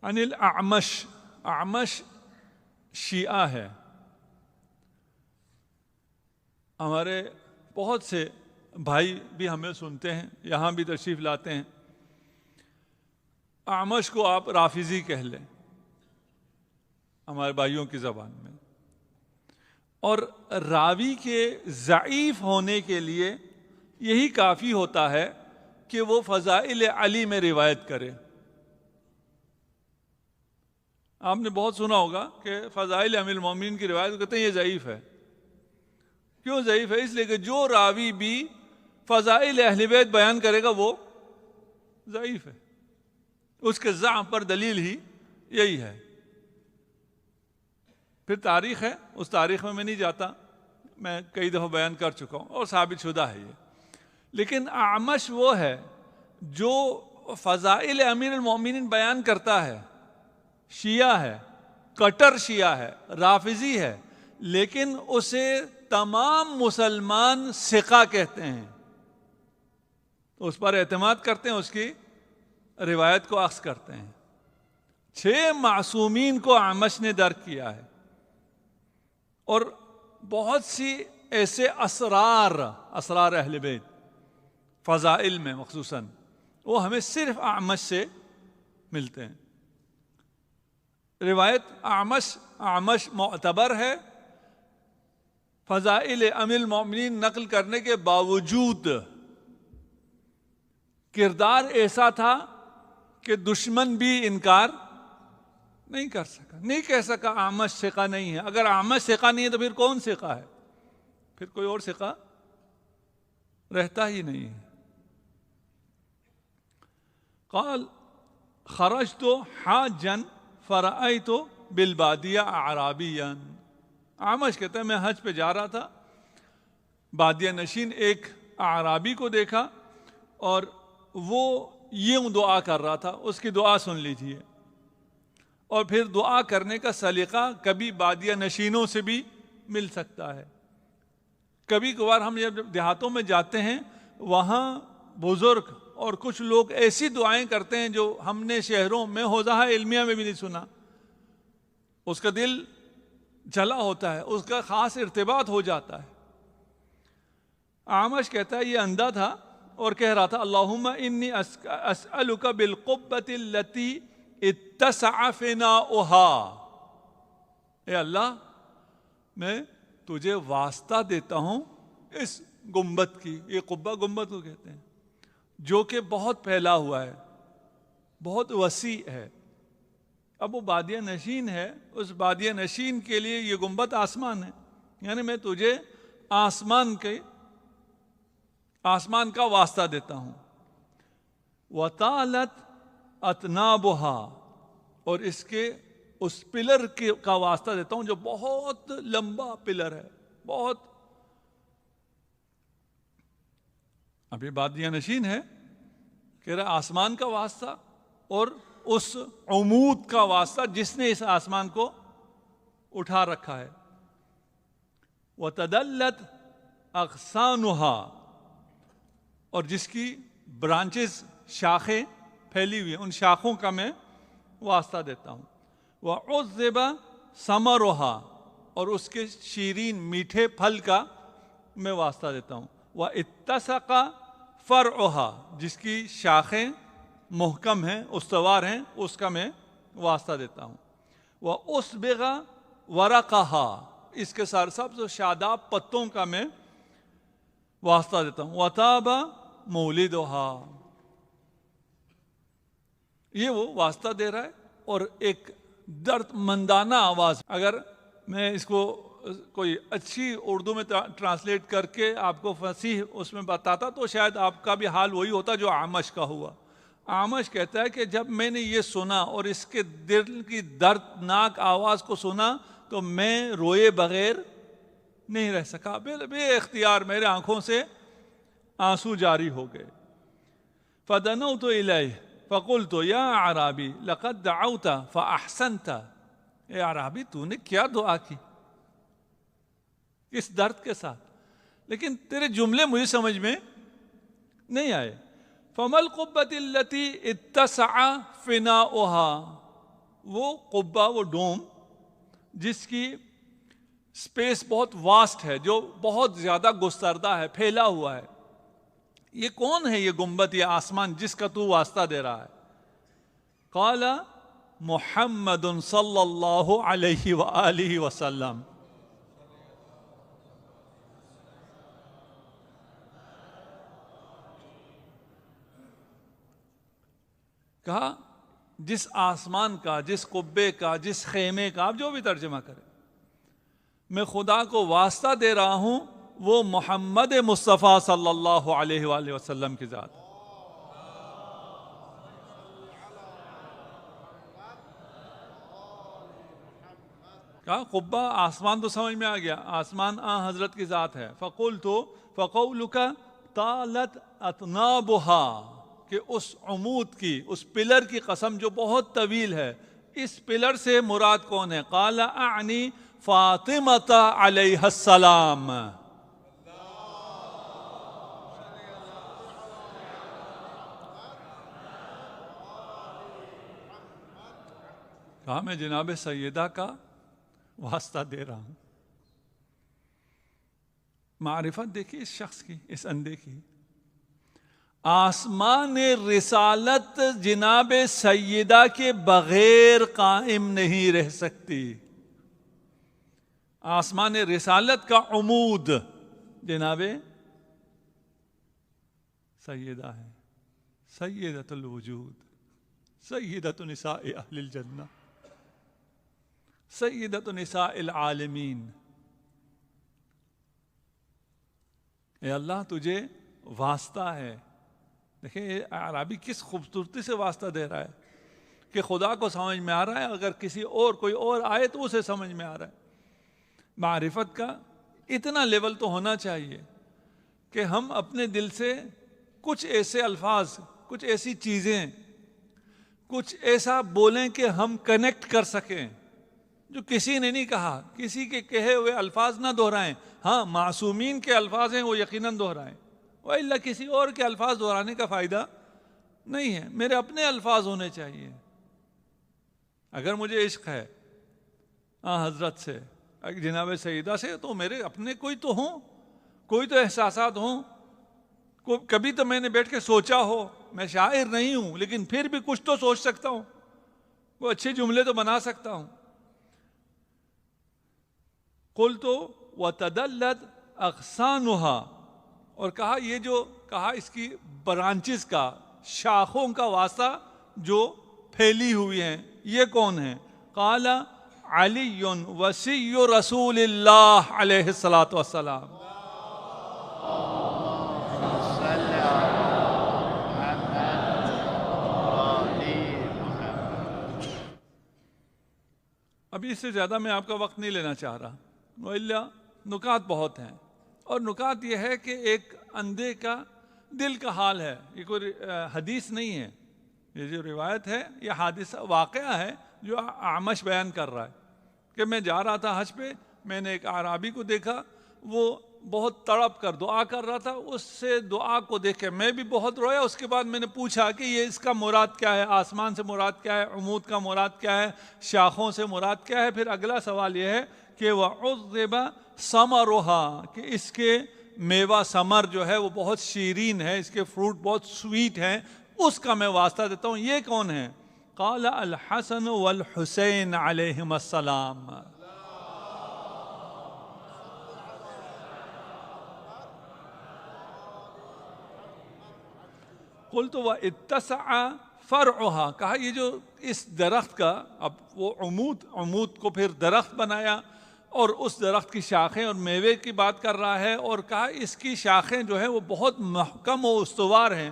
عن الاعمش، اعمش شیعہ ہے. ہمارے بہت سے بھائی بھی ہمیں سنتے ہیں، یہاں بھی تشریف لاتے ہیں. اعمش کو آپ رافضی کہہ لیں ہمارے بھائیوں کی زبان میں. اور راوی کے ضعیف ہونے کے لیے یہی کافی ہوتا ہے کہ وہ فضائل علی میں روایت کرے. آپ نے بہت سنا ہوگا کہ فضائل امیر المومنین کی روایت کہتے ہیں یہ ضعیف ہے. کیوں ضعیف ہے؟ اس لیے کہ جو راوی بھی فضائل اہل بیت بیان کرے گا وہ ضعیف ہے. اس کے ضعف پر دلیل ہی یہی ہے. پھر تاریخ ہے، اس تاریخ میں نہیں جاتا، میں کئی دفعہ بیان کر چکا ہوں اور ثابت شدہ ہے یہ. لیکن اعمش وہ ہے جو فضائل امیر المومنین بیان کرتا ہے، شیعہ ہے، کٹر شیعہ ہے، رافضی ہے، لیکن اسے تمام مسلمان ثقہ کہتے ہیں، اس پر اعتماد کرتے ہیں، اس کی روایت کو اخذ کرتے ہیں. 6 معصومین کو اعمش نے درک کیا ہے. اور بہت سی ایسے اسرار اہل بیت فضائل میں مخصوصاً وہ ہمیں صرف اعمش سے ملتے ہیں. روایت اعمش معتبر ہے فضائل امیر المومنین نقل کرنے کے باوجود. کردار ایسا تھا کہ دشمن بھی انکار نہیں کر سکا، نہیں کہہ سکا اعمش ثقہ نہیں ہے. اگر اعمش ثقہ نہیں ہے تو پھر کون ثقہ ہے؟ پھر کوئی اور ثقہ رہتا ہی نہیں ہے. قال خرجت حاجا فرأيت بالبادیہ اعرابیا. اعمش کہتا ہے میں حج پہ جا رہا تھا، بادیہ نشین ایک اعرابی کو دیکھا اور وہ یوں دعا کر رہا تھا. اس کی دعا سن لیجیے. اور پھر دعا کرنے کا سلیقہ کبھی بادیہ نشینوں سے بھی مل سکتا ہے. کبھی کبھار ہم جب دیہاتوں میں جاتے ہیں وہاں بزرگ اور کچھ لوگ ایسی دعائیں کرتے ہیں جو ہم نے شہروں میں حوزہ علمیہ میں بھی نہیں سنا. اس کا دل جلا ہوتا ہے، اس کا خاص ارتباط ہو جاتا ہے. اعمش کہتا ہے یہ اندھا تھا اور کہہ رہا تھا اللہم انی اسألک بالقبۃ التی اتسع فناؤها. اے اللہ میں تجھے واسطہ دیتا ہوں اس گنبد کی. یہ قبہ گنبد کو کہتے ہیں جو کہ بہت پھیلا ہوا ہے، بہت وسیع ہے. اب وہ بادیہ نشین ہے، اس بادیہ نشین کے لیے یہ گنبد آسمان ہے. یعنی میں تجھے آسمان کا واسطہ دیتا ہوں. وطالت اتنابها، اور اس کے اس پلر کا واسطہ دیتا ہوں جو بہت لمبا پلر ہے، بہت. ابھی بادیہ نشین ہے، کہہ رہا آسمان کا واسطہ اور اس عمود کا واسطہ جس نے اس آسمان کو اٹھا رکھا ہے. وتدلت اغصانها، اور جس کی برانچز شاخیں پھیلی ہوئی ہیں، ان شاخوں کا میں واسطہ دیتا ہوں. وعذب ثمرها، اور اس کے شیرین میٹھے پھل کا میں واسطہ دیتا ہوں. واتسق فرعها، جس کی شاخیں محکم ہیں، استوار ہیں، اس کا میں واسطہ دیتا ہوں. واسبغ ورقها، اس کے ساتھ سبز و شاداب پتوں کا میں واسطہ دیتا ہوں. وطاب مولدها، یہ وہ واسطہ دے رہا ہے اور ایک درد مندانہ آواز. اگر میں اس کو کوئی اچھی اردو میں ٹرانسلیٹ کر کے آپ کو فصیح اس میں بتاتا تو شاید آپ کا بھی حال وہی ہوتا جو اعمش کا ہوا. اعمش کہتا ہے کہ جب میں نے یہ سنا اور اس کے دل کی دردناک آواز کو سنا تو میں روئے بغیر نہیں رہ سکا. بے اختیار میرے آنکھوں سے آنسو جاری ہو گئے. فدنوت الیہ فقلت یا اعرابی لقد دعوت فاحسنت. اے اعرابی تو نے کیا دعا کی اس درد کے ساتھ، لیکن تیرے جملے مجھے سمجھ میں نہیں آئے. فما القبۃ التی اتسع فناؤها، وہ قبہ، وہ ڈوم جس کی اسپیس بہت واسٹ ہے، جو بہت زیادہ گستردہ ہے، پھیلا ہوا ہے، یہ کون ہے یہ گنبد، یہ آسمان جس کا تو واسطہ دے رہا ہے؟ قال محمد صلی اللہ علیہ وآلہ وسلم. کہا جس آسمان کا، جس قبے کا، جس خیمے کا، آپ جو بھی ترجمہ کریں، میں خدا کو واسطہ دے رہا ہوں، وہ محمد مصطفیٰ صلی اللہ علیہ وآلہ وسلم کی ذات ہے. کہا قبہ، آسمان تو سمجھ میں آ گیا، آسمان حضرت کی ذات ہے. فقولک طالت اطنابها، کہ اس عمود کی، اس پلر کی قسم جو بہت طویل ہے، اس پلر سے مراد کون ہے؟ قال اعنی فاطمہ علیہ السلام. کہا میں جناب سیدہ کا واسطہ دے رہا ہوں. معرفت دیکھیے اس شخص کی، اس اندھے کی. آسمان رسالت جناب سیدہ کے بغیر قائم نہیں رہ سکتی. آسمان رسالت کا عمود جناب سیدہ ہے، سیدۃ الوجود، سیدۃ نساء اہل الجنہ، سیدۃ نساء العالمین. اے اللہ تجھے واسطہ ہے. دیکھیں عربی کس خوبصورتی سے واسطہ دے رہا ہے کہ خدا کو سمجھ میں آ رہا ہے، اگر کسی اور کوئی اور آئے تو اسے سمجھ میں آ رہا ہے. معرفت کا اتنا لیول تو ہونا چاہیے کہ ہم اپنے دل سے کچھ ایسے الفاظ، کچھ ایسی چیزیں، کچھ ایسا بولیں کہ ہم کنیکٹ کر سکیں جو کسی نے نہیں کہا. کسی کے کہے ہوئے الفاظ نہ دہرائیں. ہاں معصومین کے الفاظ ہیں وہ یقیناً دہرائیں، وَإِلَّا کسی اور کے الفاظ دہرانے کا فائدہ نہیں ہے. میرے اپنے الفاظ ہونے چاہیے. اگر مجھے عشق ہے حضرت سے، جناب سیدہ سے، تو میرے اپنے کوئی تو ہوں، کوئی تو احساسات ہوں. کبھی تو میں نے بیٹھ کے سوچا ہو. میں شاعر نہیں ہوں لیکن پھر بھی کچھ تو سوچ سکتا ہوں، وہ اچھے جملے تو بنا سکتا ہوں. قلت وتدلت اغصانها، اور کہا یہ جو کہا اس کی برانچز کا، شاخوں کا واسطہ جو پھیلی ہوئی ہیں، یہ کون ہیں؟ قال علی وصی رسول اللہ علیہ الصلاۃ والسلام. ابھی اس سے زیادہ میں آپ کا وقت نہیں لینا چاہ رہا، وإلا نکات بہت ہیں. اور نکات یہ ہے کہ ایک اندھے کا دل کا حال ہے. یہ کوئی حدیث نہیں ہے، یہ جو روایت ہے یہ حادثہ واقعہ ہے جو اعمش بیان کر رہا ہے کہ میں جا رہا تھا حج پہ، میں نے ایک اعرابی کو دیکھا، وہ بہت تڑپ کر دعا کر رہا تھا. اس سے دعا کو دیکھ کے میں بھی بہت رویا. اس کے بعد میں نے پوچھا کہ یہ اس کا مراد کیا ہے، آسمان سے مراد کیا ہے، عمود کا مراد کیا ہے، شاخوں سے مراد کیا ہے. پھر اگلا سوال یہ ہے کہ وَعُذِّبَ ثَمَرُهَا، کہ اس کے میوہ ثمر جو ہے وہ بہت شیرین ہے، اس کے فروٹ بہت سویٹ ہیں، اس کا میں واسطہ دیتا ہوں. یہ کون ہے؟ قال الحسن والحسین علیہم السلام. قلت واتسع فرعها، کہا یہ جو اس درخت کا، اب وہ عمود کو پھر درخت بنایا اور اس درخت کی شاخیں اور میوے کی بات کر رہا ہے، اور کہا اس کی شاخیں جو ہیں وہ بہت محکم و استوار ہیں.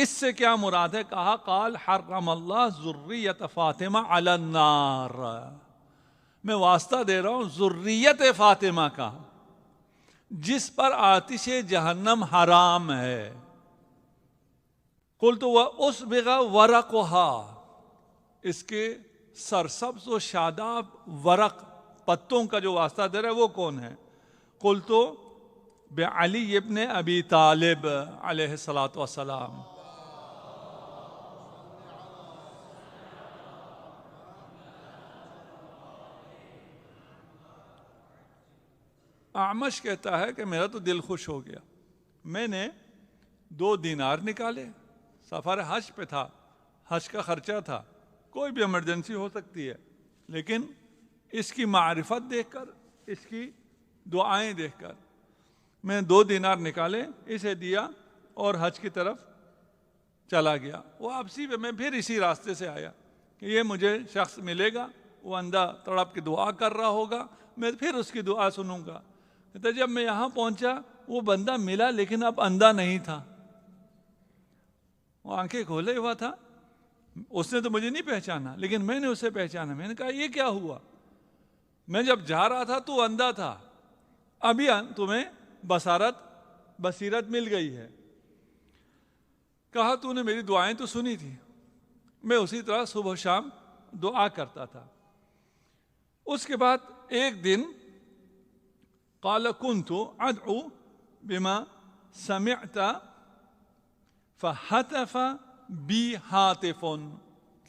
اس سے کیا مراد ہے؟ کہا قال حرم اللہ ذریت فاطمہ علی النار. میں واسطہ دے رہا ہوں ذریت فاطمہ کا، جس پر آتش جہنم حرام ہے. قلت وَأُصْبِغَ وَرَقُهَا، اس کے سرسبز و شاداب ورق، پتوں کا جو واسطہ دے رہا ہے وہ کون ہے؟ قلت بعلی ابن ابی طالب علیہ الصلاۃ والسلام. اعمش کہتا ہے کہ میرا تو دل خوش ہو گیا، میں نے 2 دینار نکالے، سفر حج پہ تھا، حج کا خرچہ تھا، کوئی بھی ایمرجنسی ہو سکتی ہے، لیکن اس کی معرفت دیکھ کر، اس کی دعائیں دیکھ کر میں نے 2 دینار نکالے، اسے دیا اور حج کی طرف چلا گیا۔ وہ واپسی پہ میں پھر اسی راستے سے آیا کہ یہ مجھے شخص ملے گا، وہ اندھا تڑپ کے دعا کر رہا ہوگا، میں پھر اس کی دعا سنوں گا۔ تو جب میں یہاں پہنچا وہ بندہ ملا، لیکن اب اندھا نہیں تھا، وہ آنکھیں کھولے ہوا تھا۔ اس نے تو مجھے نہیں پہچانا، لیکن میں نے اسے پہچانا۔ میں نے کہا یہ کیا ہوا؟ میں جب جا رہا تھا تو اندھا تھا، ابھی تمہیں بصیرت مل گئی ہے۔ کہا تو نے میری دعائیں تو سنی تھی، میں اسی طرح صبح شام دعا کرتا تھا۔ اس کے بعد ایک دن قال كنت ادعو بما سمعت فهتف بی ہاتف،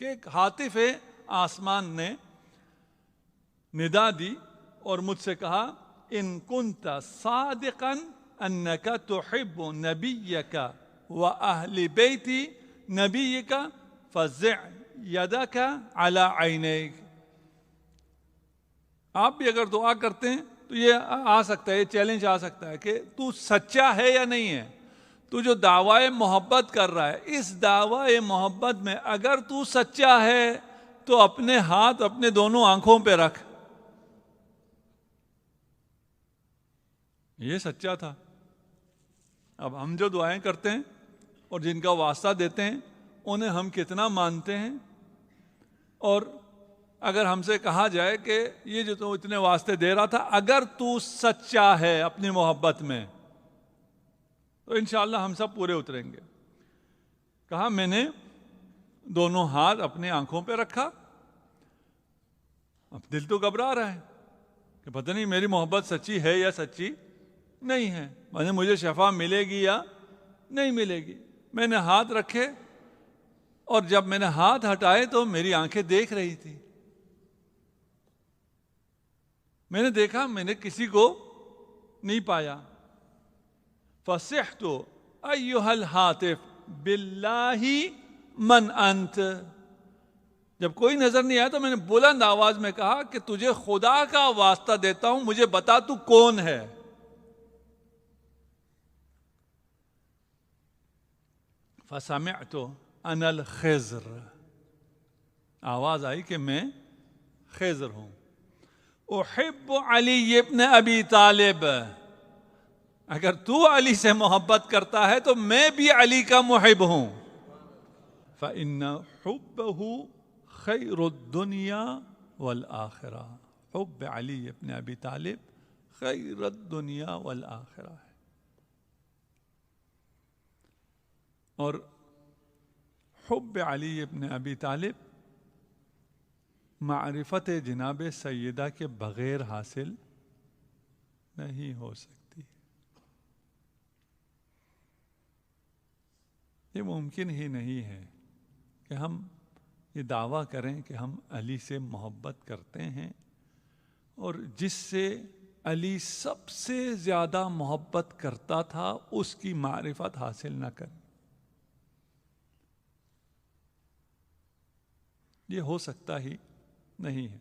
کہ ایک ہاتف آسمان نے ندا دی اور مجھ سے کہا ان كنت صادقا انك تحب نبيك واهل بيت نبيك فزع يدك على عينيك۔ آپ بھی اگر دعا کرتے ہیں تو یہ آ سکتا ہے، یہ چیلنج آ سکتا ہے کہ تو سچا ہے یا نہیں ہے۔ تو جو دعوی محبت کر رہا ہے، اس دعوی محبت میں اگر تو سچا ہے تو اپنے ہاتھ اپنے دونوں آنکھوں پہ رکھ۔ یہ سچا تھا۔ اب ہم جو دعائیں کرتے ہیں اور جن کا واسطہ دیتے ہیں انہیں ہم کتنا مانتے ہیں؟ اور اگر ہم سے کہا جائے کہ یہ جو تو اتنے واسطے دے رہا تھا، اگر تو سچا ہے اپنی محبت میں تو انشاءاللہ ہم سب پورے اتریں گے۔ کہا میں نے دونوں ہاتھ اپنے آنکھوں پہ رکھا، اب دل تو گھبرا رہا ہے کہ پتہ نہیں میری محبت سچی ہے یا سچی نہیں ہے، مجھے شفا ملے گی یا نہیں ملے گی۔ میں نے ہاتھ رکھے اور جب میں نے ہاتھ ہٹائے تو میری آنکھیں دیکھ رہی تھی۔ میں نے دیکھا، میں نے کسی کو نہیں پایا۔ فصحت ایھا الہاتف باللہ من انت، جب کوئی نظر نہیں آیا تو میں نے بلند آواز میں کہا کہ تجھے خدا کا واسطہ دیتا ہوں، مجھے بتا تو کون ہے۔ فسمعت انا الخضر، آواز آئی کہ میں خضر ہوں۔ احب علی ابن ابی طالب، اگر تو علی سے محبت کرتا ہے تو میں بھی علی کا محب ہوں۔ فإن حبہ خیر الدنیا والآخرہ، حب علی ابن ابی طالب خیر الدنیا والآخرہ ہے۔ اور حب علی ابن ابی طالب معرفت جناب سیدہ کے بغیر حاصل نہیں ہو سکتی، یہ ممکن ہی نہیں ہے کہ ہم یہ دعویٰ کریں کہ ہم علی سے محبت کرتے ہیں اور جس سے علی سب سے زیادہ محبت کرتا تھا اس کی معرفت حاصل نہ کریں۔ یہ ہو سکتا ہی نہیں ہے۔